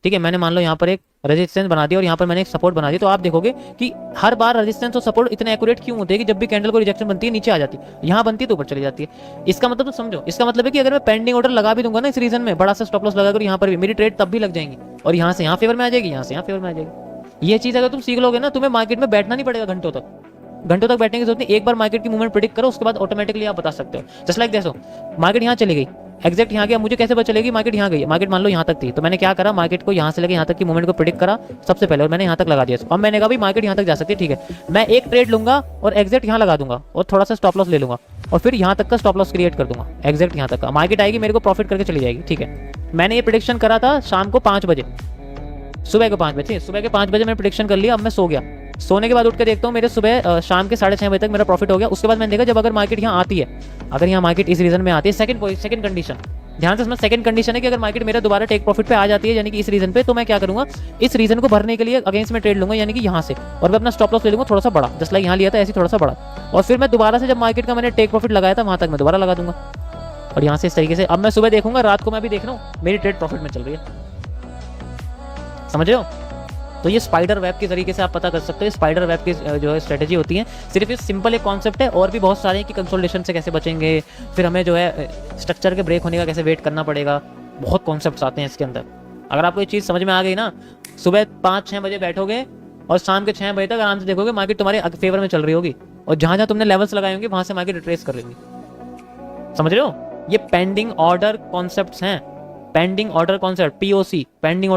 ठीक है, मैंने मान लो यहाँ पर एक रेजिस्टेंस बना दिया और यहाँ पर मैंने एक सपोर्ट बना दिया, तो आप देखोगे कि हर बार रेजिस्टेंस और सपोर्ट इतने एक्यूरेट क्यों होते हैं कि जब भी कैंडल को रिजेक्शन बनती है नीचे आ जाती है, यहाँ बनती है तो ऊपर चली जाती है। इसका मतलब तो समझो, इसका मतलब है कि अगर मैं पेंडिंग ऑर्डर लगा भी दूंगा ना इस रीजन में, बड़ा सा स्टॉप लॉस लगाकर यहाँ पर भी मेरी ट्रेड तब भी लग जाएंगी और यहाँ से यहाँ फेवर में आ जाएगी, यहाँ से यहाँ फेवर में आ जाएगी। ये चीज अगर तुम सीख लोगे ना, तुम्हें मार्केट में बैठना नहीं पड़ेगा घंटों तक बैठने की जरूरत नहीं। एक बार मार्केट की मूवमेंट प्रिडिक्ट करो, उसके बाद ऑटोमेटिकली आप बता सकते हो। जस्ट लाइक देखो, मार्केट यहाँ चली गई, एग्जैक्ट यहाँ गया, मुझे कैसे पता चलेगी मार्केट यहाँ गई? मार्केट मान लो यहाँ तक थी, तो मैंने क्या करा, मार्केट को यहाँ से लेके यहाँ तक की मूवमेंट को प्रिडिक्ट करा सबसे पहले और मैंने यहाँ तक लगा दिया। अब मैंने कहा भाई मार्केट यहाँ तक जा सकती है, ठीक है, मैं एक ट्रेड लूंगा और एग्जैक्ट यहाँ लगा दूंगा और थोड़ा सा स्टॉप लॉस ले लूंगा और फिर यहाँ तक का स्टॉप लॉस क्रिएट कर दूंगा एग्जैक्ट यहाँ तक का। मार्केट आएगी, मेरे को प्रॉफिट करके चली जाएगी, ठीक है। मैंने ये प्रिडिक्शन करा था शाम को 5 बजे, सुबह के 5 बजे, सुबह के 5 बजे मैंने प्रिडिक्शन कर लिया। अब मैं सो गया, सोने के बाद उठ के देखता हूँ मेरे सुबह शाम के 6:30 बजे तक मेरा प्रॉफिट हो गया। उसके बाद मैंने देखा जब अगर मार्केट यहाँ आती है, अगर यहाँ मार्केट इस रीजन में आती है, सेकंड कंडीशन ध्यान से समझ, सेकंड कंडीशन है कि अगर मार्केट मेरा दोबारा टेक प्रॉफिट पे आ जाती है यानी कि इस रीजन पे, तो मैं क्या करूंगा, इस रीजन को भरने के लिए अगेंस्ट में ट्रेड लूंगा यानी कि यहाँ से, और मैं अपना स्टॉप लॉस ले लूंगा थोड़ा सा बड़ा, जस्ट लाइक यहाँ लिया था ऐसे थोड़ा सा बड़ा, और फिर मैं दोबारा से जब मार्केट का मैंने टेक प्रॉफिट लगाया था वहां तक मैं दोबारा लगा दूंगा और यहाँ से इस तरीके से। अब मैं सुबह देखूंगा, रात को मैं भी देख रहा हूँ मेरी ट्रेड प्रॉफिट में चल रही है, समझ रहे हो? तो ये स्पाइडर वेब के तरीके से आप पता कर सकते हो। स्पाइडर वेब की जो है स्ट्रेटेजी होती है, सिर्फ ये सिंपल एक कॉन्सेप्ट है, और भी बहुत सारे हैं कि कंसोलिडेशन से कैसे बचेंगे, फिर हमें जो है स्ट्रक्चर के ब्रेक होने का कैसे वेट करना पड़ेगा, बहुत कॉन्सेप्ट्स आते हैं इसके अंदर। अगर आपको ये चीज़ समझ में आ गई ना, सुबह 5-6 बजे बैठोगे और शाम के 6 बजे तक आराम से देखोगे मार्केट तुम्हारे फेवर में चल रही होगी और जहाँ जहाँ तुमने लेवल्स लगाए होंगे वहाँ से मार्केट रिट्रेस कर रही होगी। समझ रहे हो? ये पेंडिंग ऑर्डर कॉन्सेप्ट्स हैं, pending order concept, POC, pending order